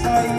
Sorry.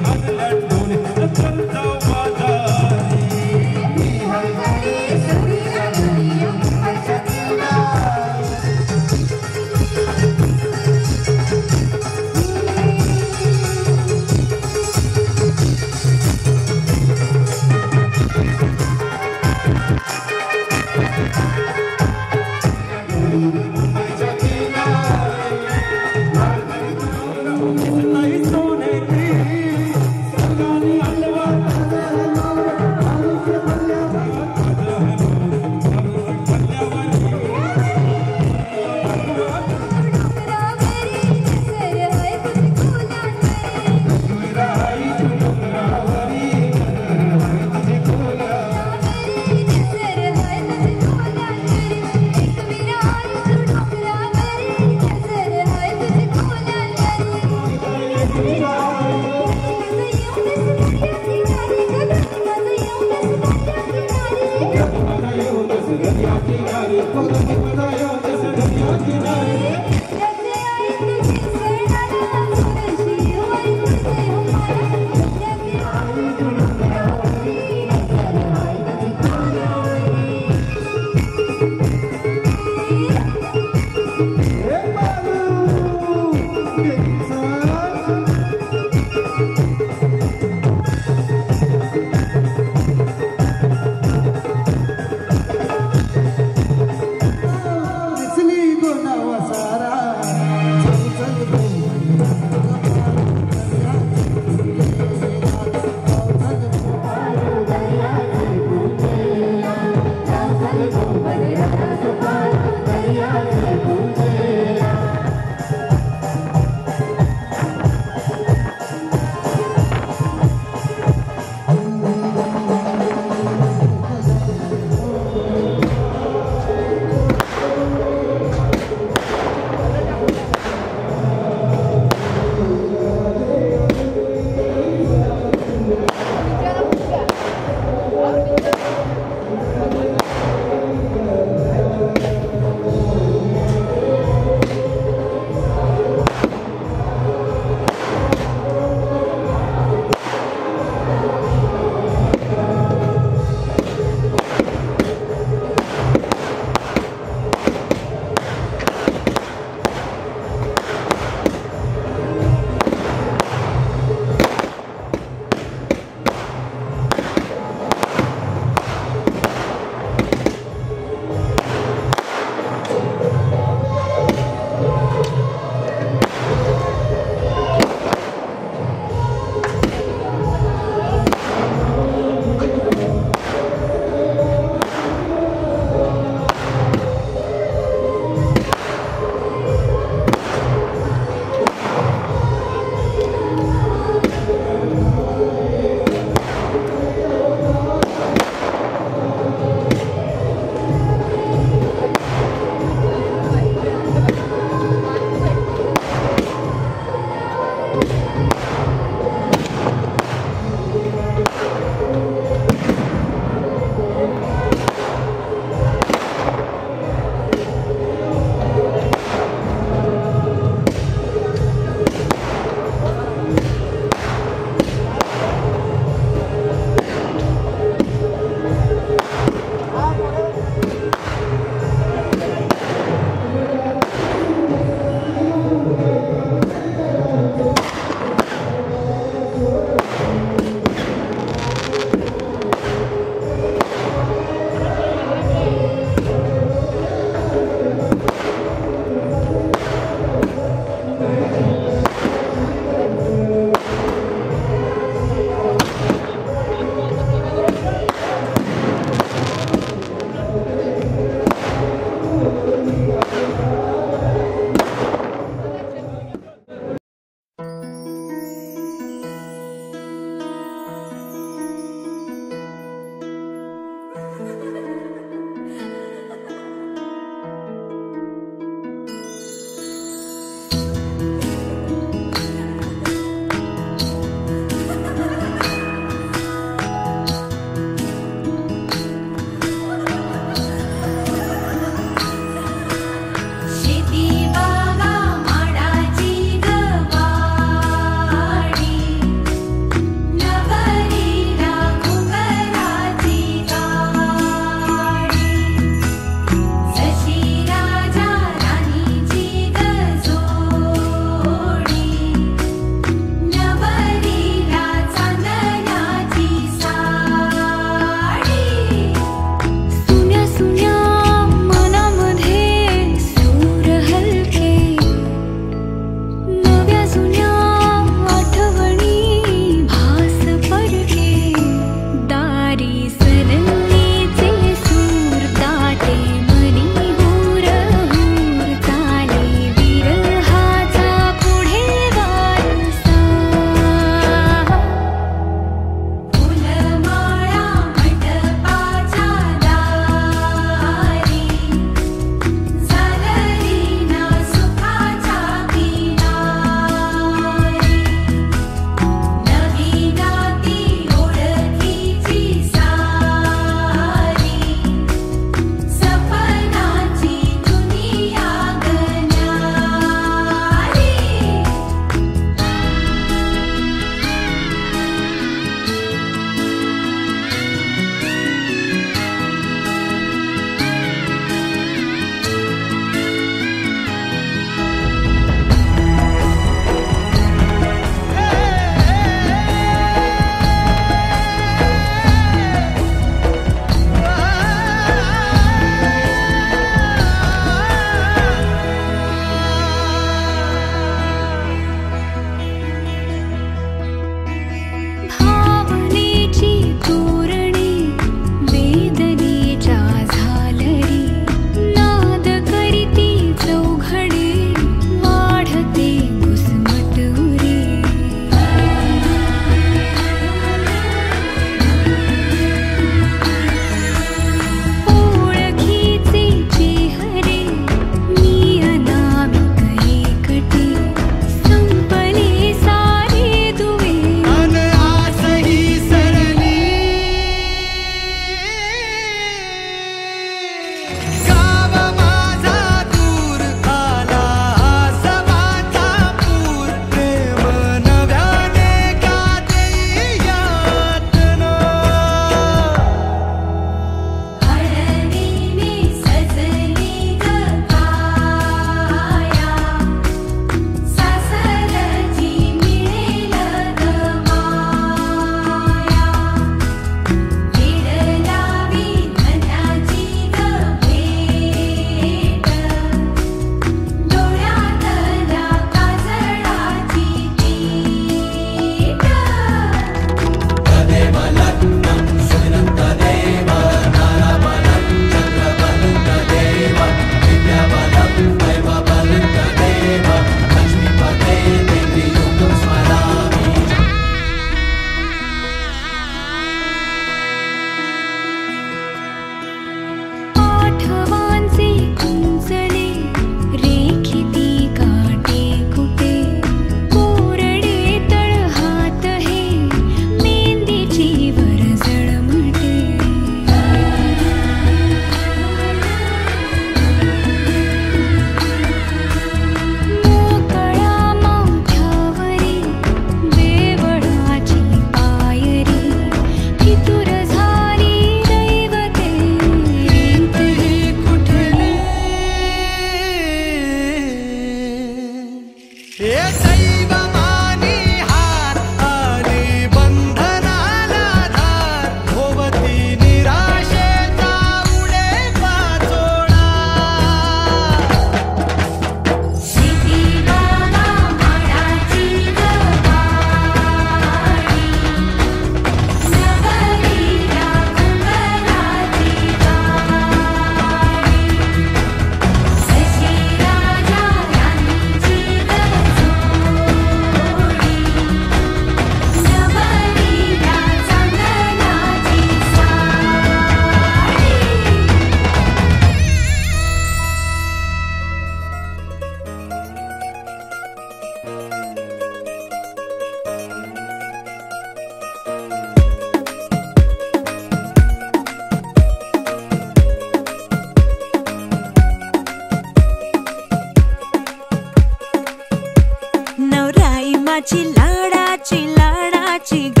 माझी लाडाची लाडाची ग,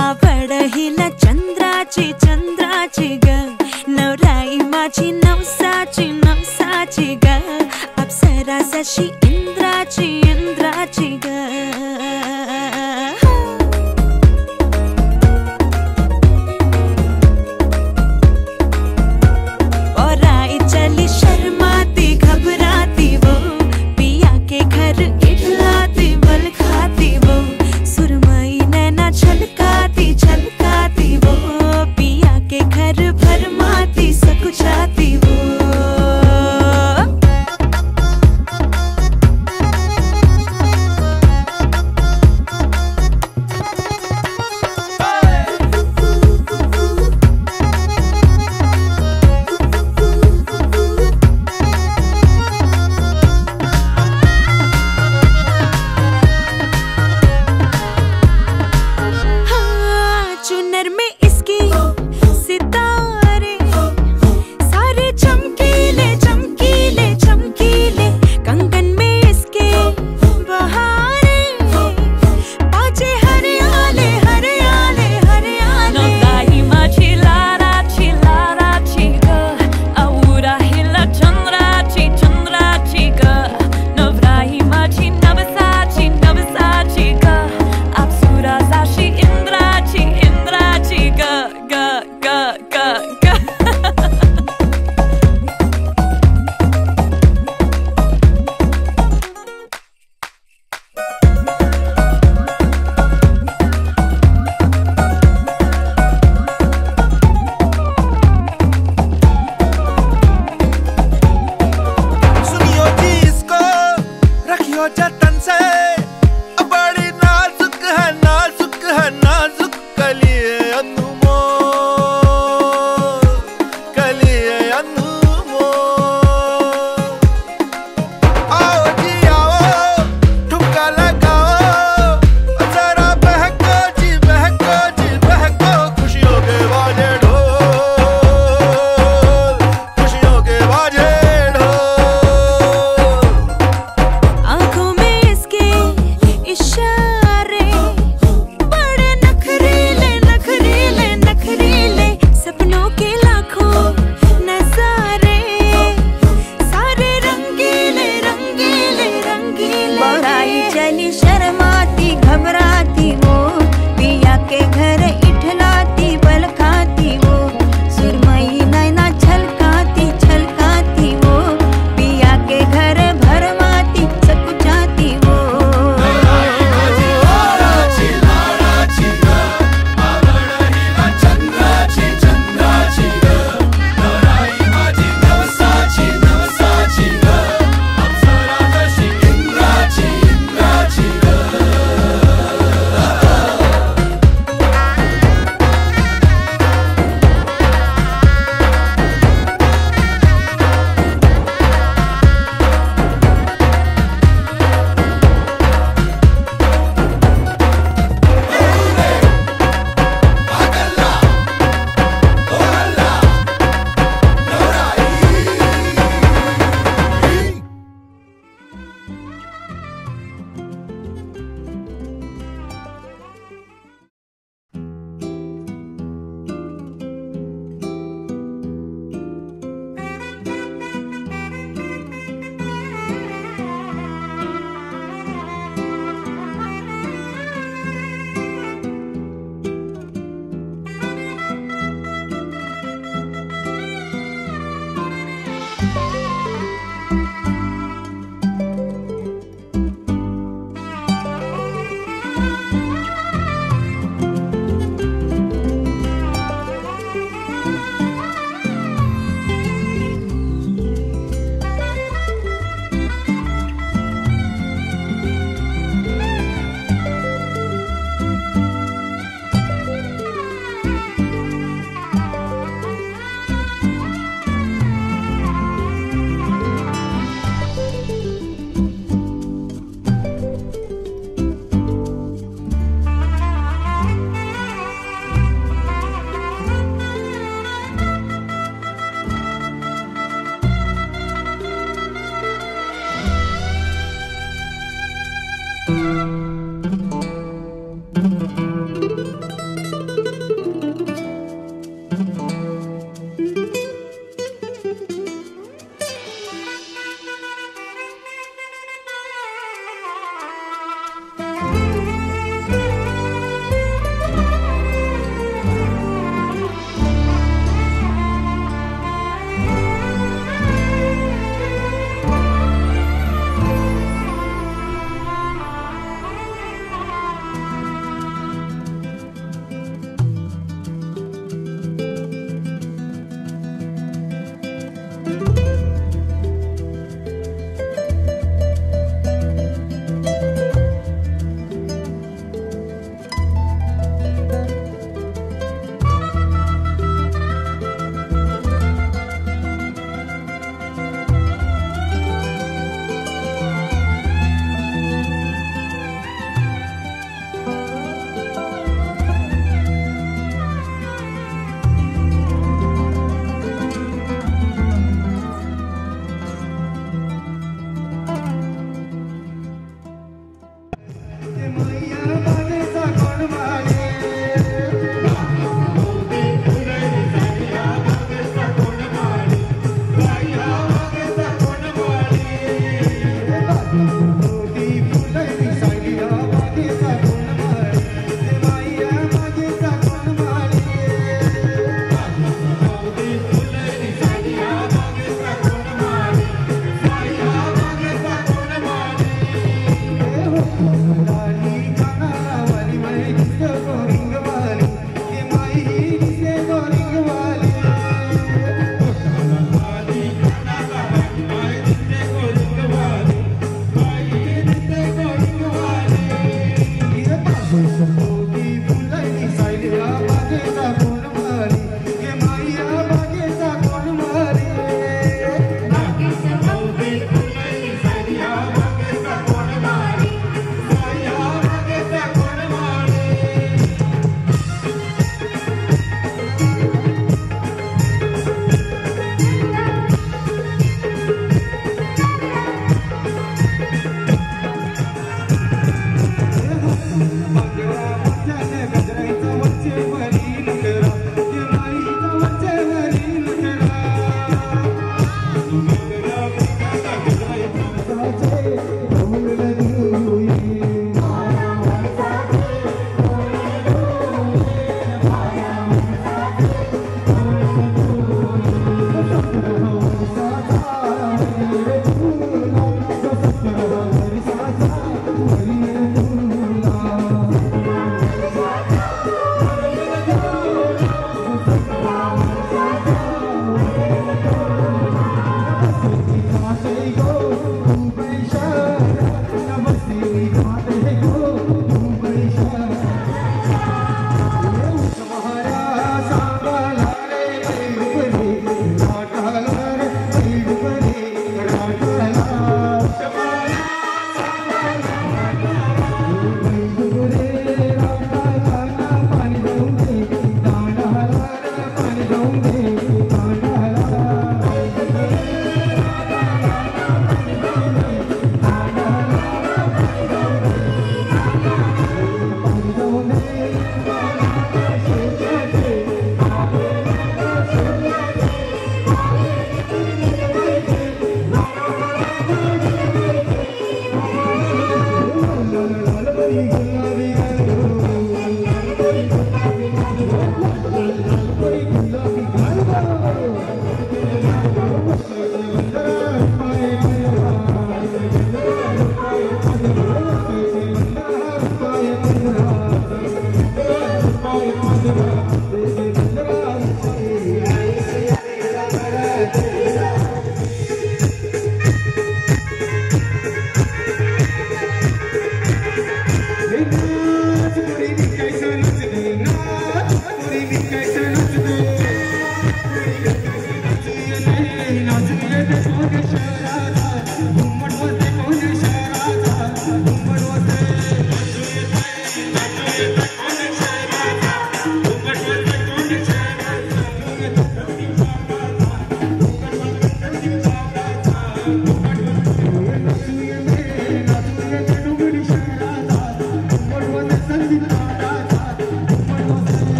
आवड हिला चंद्राची चंद्राची ग, नवराई माझी नवसाची नवसाची ग, अप्सरा जशी इंद्राची इंद्राची ग.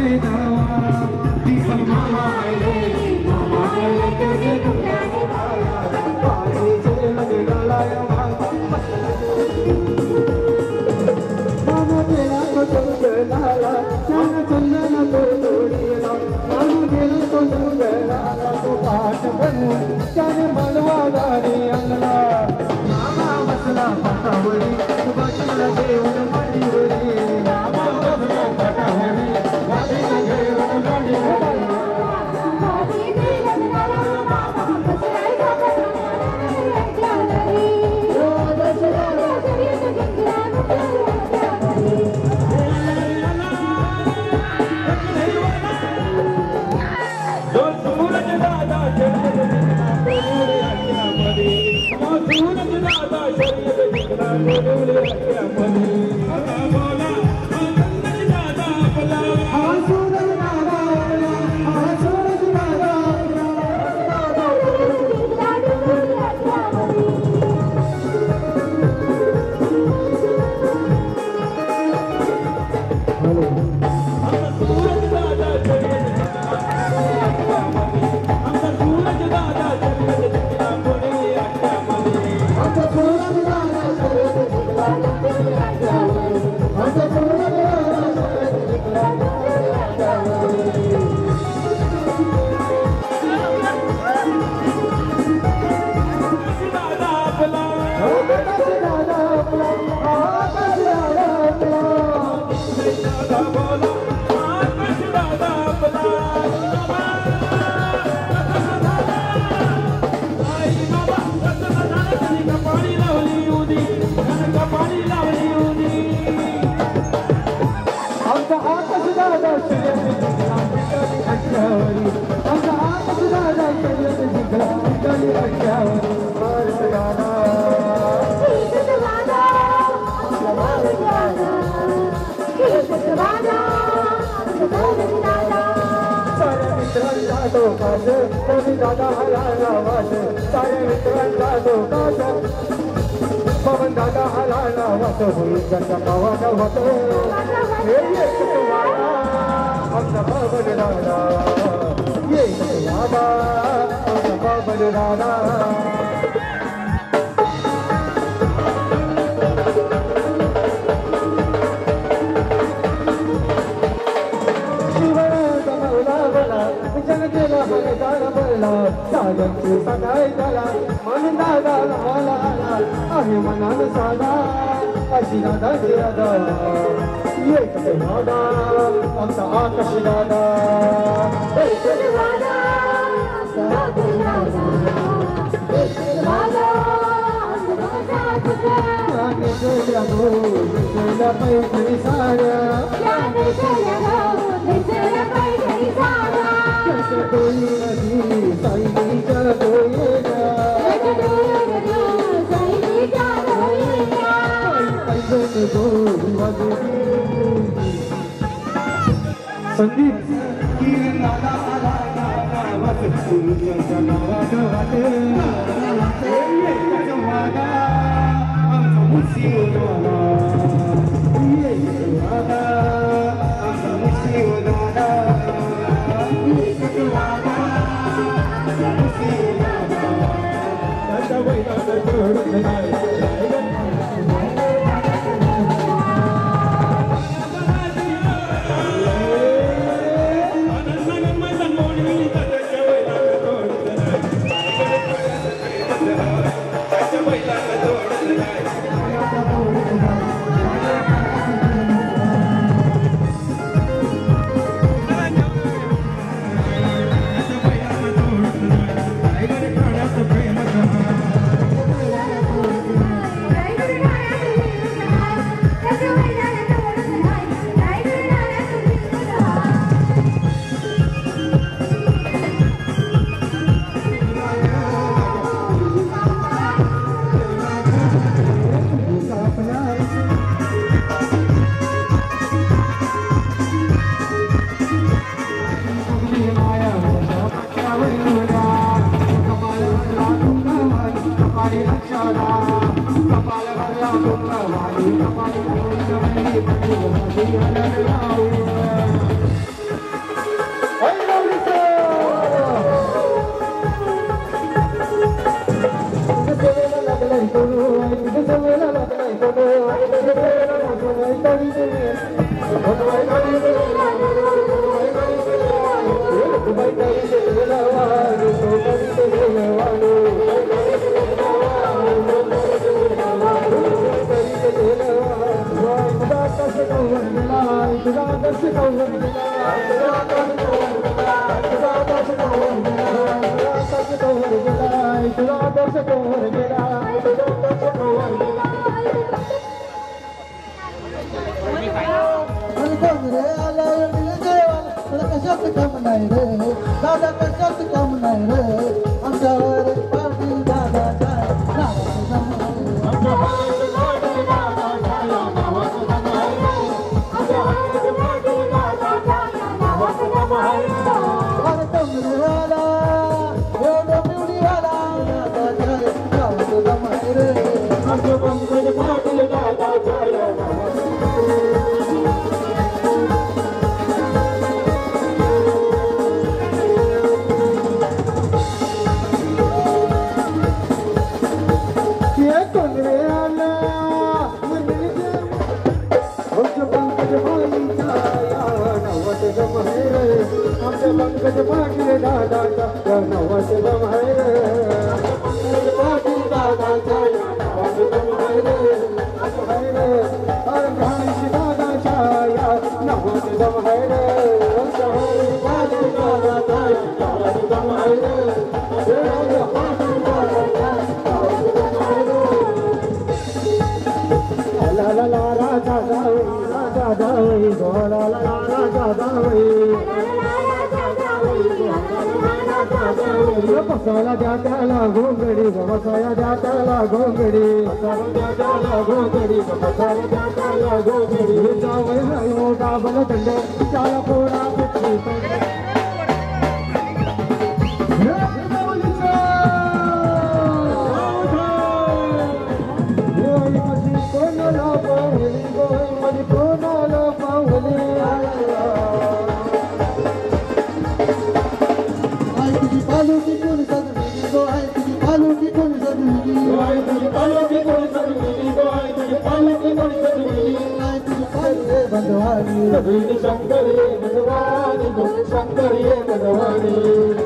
I know. I'm पाटील दादाचा या नावाचे दम आहे रे पाटील दादाचा या नावाचे दम आहे रे अरे गणेश दादाच्या या नावाचे दम आहे रे पाटील दादाचा या नावाचे दम आहे रे पाटील दादाचा नावाचे दम आहे रे ला ला ला राजा जावई गोला ला ला राजा जावई बसायला द्या त्याला घोंगडी बसाया द्या त्याला घोंगडी बसायला द्या त्याला घोंगडी बसायला द्या त्याला घोंगडी जावई नाही मोठा बलदंड त्याला पोरा पिछी कोणाला पावली पालू की कोण सजविली गो आहे तुझी पालू की कोण सजविली आहे तुझी पालू की कोण सजविली गो आहे तुझी पालू की कोण सजविली आहे तुझी पालू बंधवानी सजविली शंकरी बंधवानी गो शंकरी बंधवानी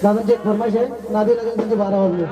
दादांची एक फरमाईश आहे नादी लगेच त्यांचे 12 वाजले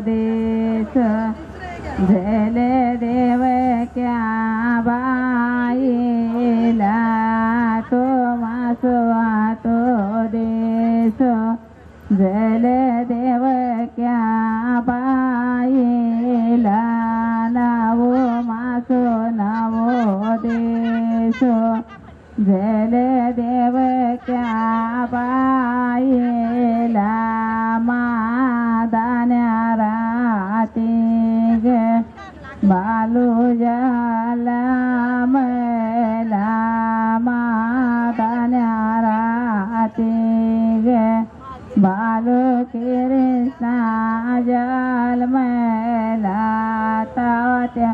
देश झेले देव क्या बाईला तो मासो तो देश झेले देव क्या बाईला नवो मासो नवो देश झेले देव क्या बाईला मादान्या राती गे बालू जाला मैला मादान्या राती गे बालू कृष्णा जल मैला तात्या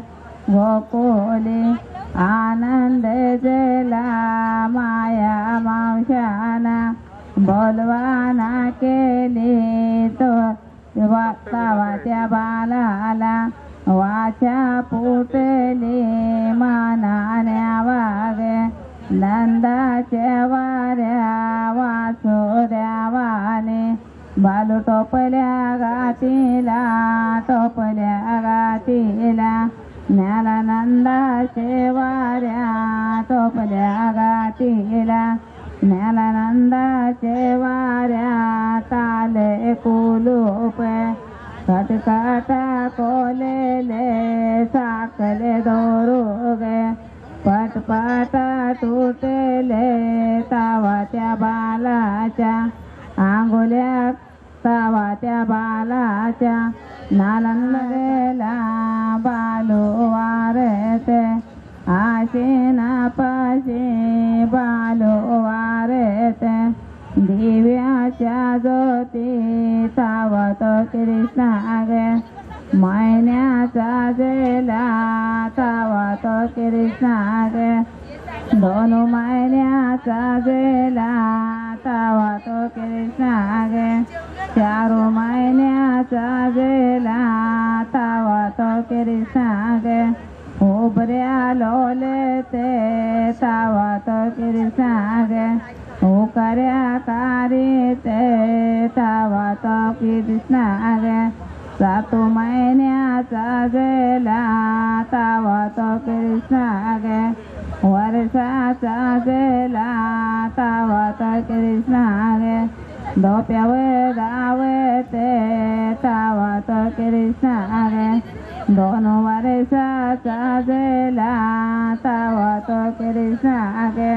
गोकुली आनंद जला माया मावशाना बोलवाना केली तो वातावाच्या बालाला वाचा पुटली मानान्या वागे नंदाच्या वाऱ्या वासुऱ्या वाने बालू टोपल्या गातीला न्याला नंदाचे वाऱ्या टोपल्या गातीला न्याला नंदाचे वाऱ्या ताले कुलूप खटकाटा कोलेले साकले दोरुगे पटपटा तुटले तावाच्या बालाच्या आंगोल्या तावाच्या बालाच्या नालन गेला बालू वारते आशेना पाशे बालू वारते दिव्याच्या ज्योती तावत कृष्णा गे मैन्याचा जेला तावत कृष्णा गे दोन महिन्याचा जेला तावत कृष्णा गे 4 महिन्याचा जेला तावत कृष्णा गे उबऱ्या लोले ते तावत कृष्णा गे उकऱ्या कारी ते तावत कृष्णा गे 7 महिन्याचा जेला तावत कृष्णा गे वर्षाचा जेला तावत कृष्णा गे डोप्यावर गावे ते तावत कृष्णा गे 2 वर्षाचा जेला तावत कृष्णा गे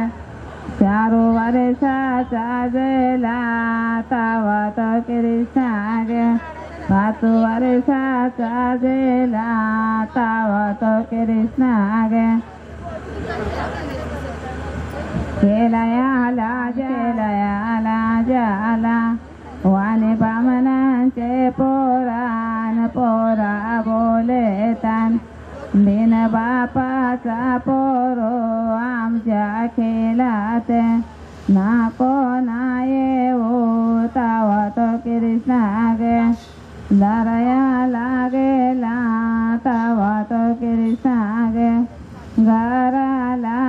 4 वर्षाचा जेला तावत कृष्णा गे 5 वर्षाचा जेला तावत कृष्णा गे केलयाला जाला वाने बामनांचे पोरान पोरा बोलेतान बिन बापाचा पोरो आमच्या खेळात ना कोणा येऊ तावत कृष्णा गे लरया लागेला तावत कृष्णा गे घराला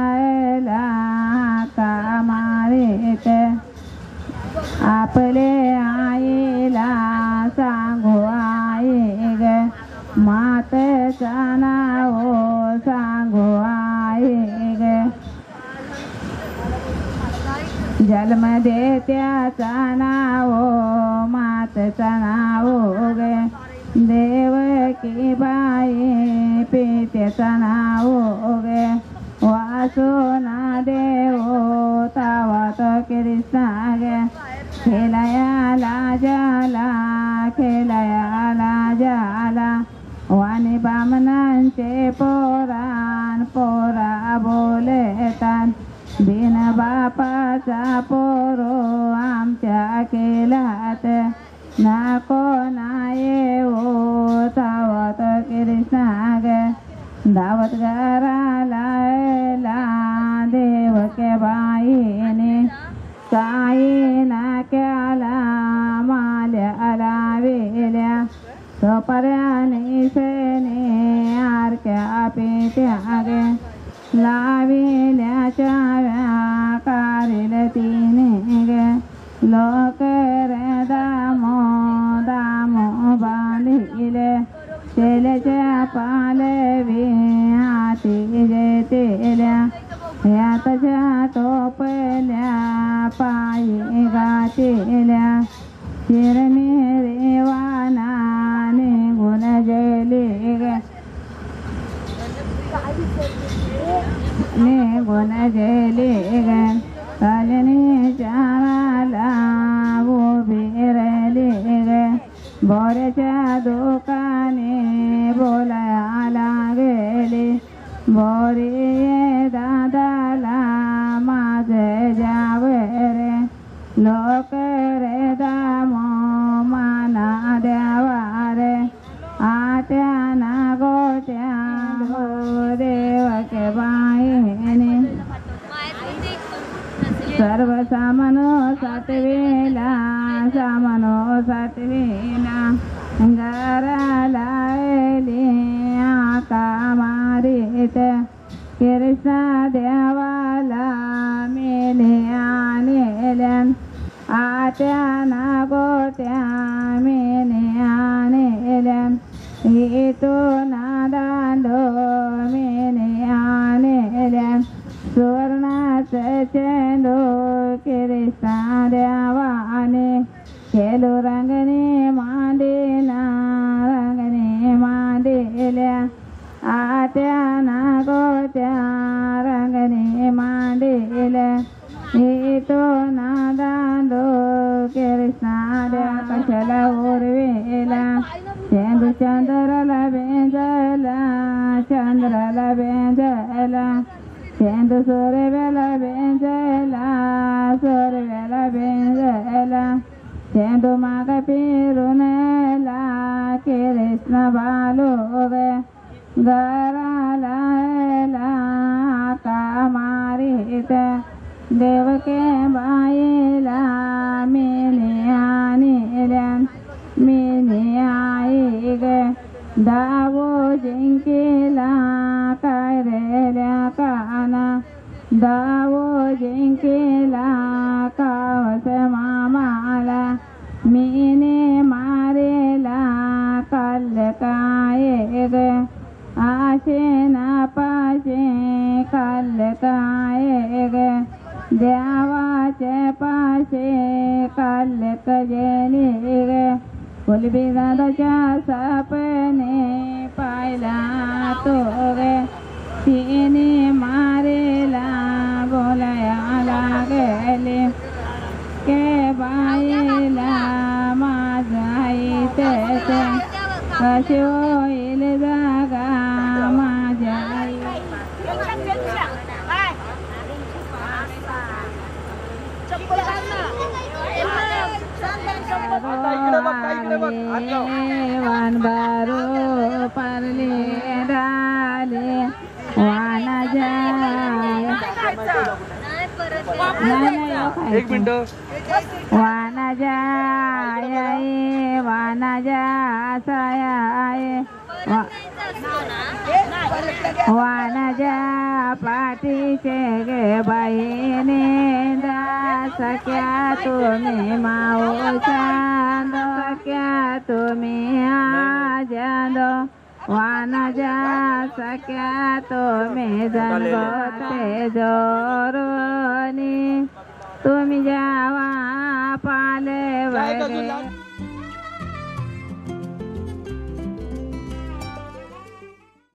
का मारित आपले आईला सांगू आई ग मातेचा नाव सांगू आई ग जन्म देत्याचा नाव मातेचा नाव ग देवकी बाई पित्याचा नाव ग वासुना देव तावत कृष्णा गे खेलयाला जाला वाणी बामनांचे पोरान पोरा बोलेतान बिन बापाचा पोरो आमच्या केलात ना कोणा येऊ तावत कृष्णा गे दावत घराला देवके बाईने काही नाक्याला माल्या लावेल्या सपर्याने सेने आरक्या पेट्या गे लावेल्या चाव्या कारिल तिने गे लोक रे दामो बांधिले झोपल्या पायी गाठील्या चिरमिरे वाना निघून गेली ग निघून गेली ग सजनी चाराला उभी राहिली ग बोऱ्याच्या दुकाने बोलायला गेली बोरी दादाला माझे जावे रे लोक रे दामो माना द्यावा रे आट्या ना गोट्या देव के बाईने सर्व सामानो सातवेला सामानो सातवेला घराला एली आका मारीत कृष्णा देवाला मेले आणेल्या आट्या ना गोट्या मेले आणेल्या इतो ना दांडो मेले आणेल्या सुवर्णाचं चेंडू कृष्णा देवाने खेळू रंगणे मांडेला रंगणे मांडेल्या आट्या ना गोट्या रंगणे मांडेल्या येतो ना दांडो कृष्णा द्या कशाला उरवेला चंद्र चंद्राला बेंजला चंद्राला बेंजला चंद्र सूर्याला बेंजला सूर्याला बेंजला चंदू माग फिरून कृष्ण बालो घराला का मारित देवके बाईला मेले आणल्या मेले आई ग दावो जिंकेला काय रेल्या काना दावो जिंकेला कावस मामाला मीने मारेला कल काय ग आशे ना पाशे कल काय ग देवाचे पाशे कल कजेली ग कुलबिदाच्या सपने पाहिला तो ग तिने मारेला बोलायला गेले के बाईला माझा इथे कशी होईल जागा माझ्या वन बारो परले डाले वाना जाय एक मिनिट वाना जाय वाना जाय वाना जा पाठीचे गे बाईने सख्या तुम्ही माऊ चांद सख्या तुम्ही आजाद वाना जा सख्या तुम्ही जनगोते जोरोनी तुम्ही जावा पाले वगैरे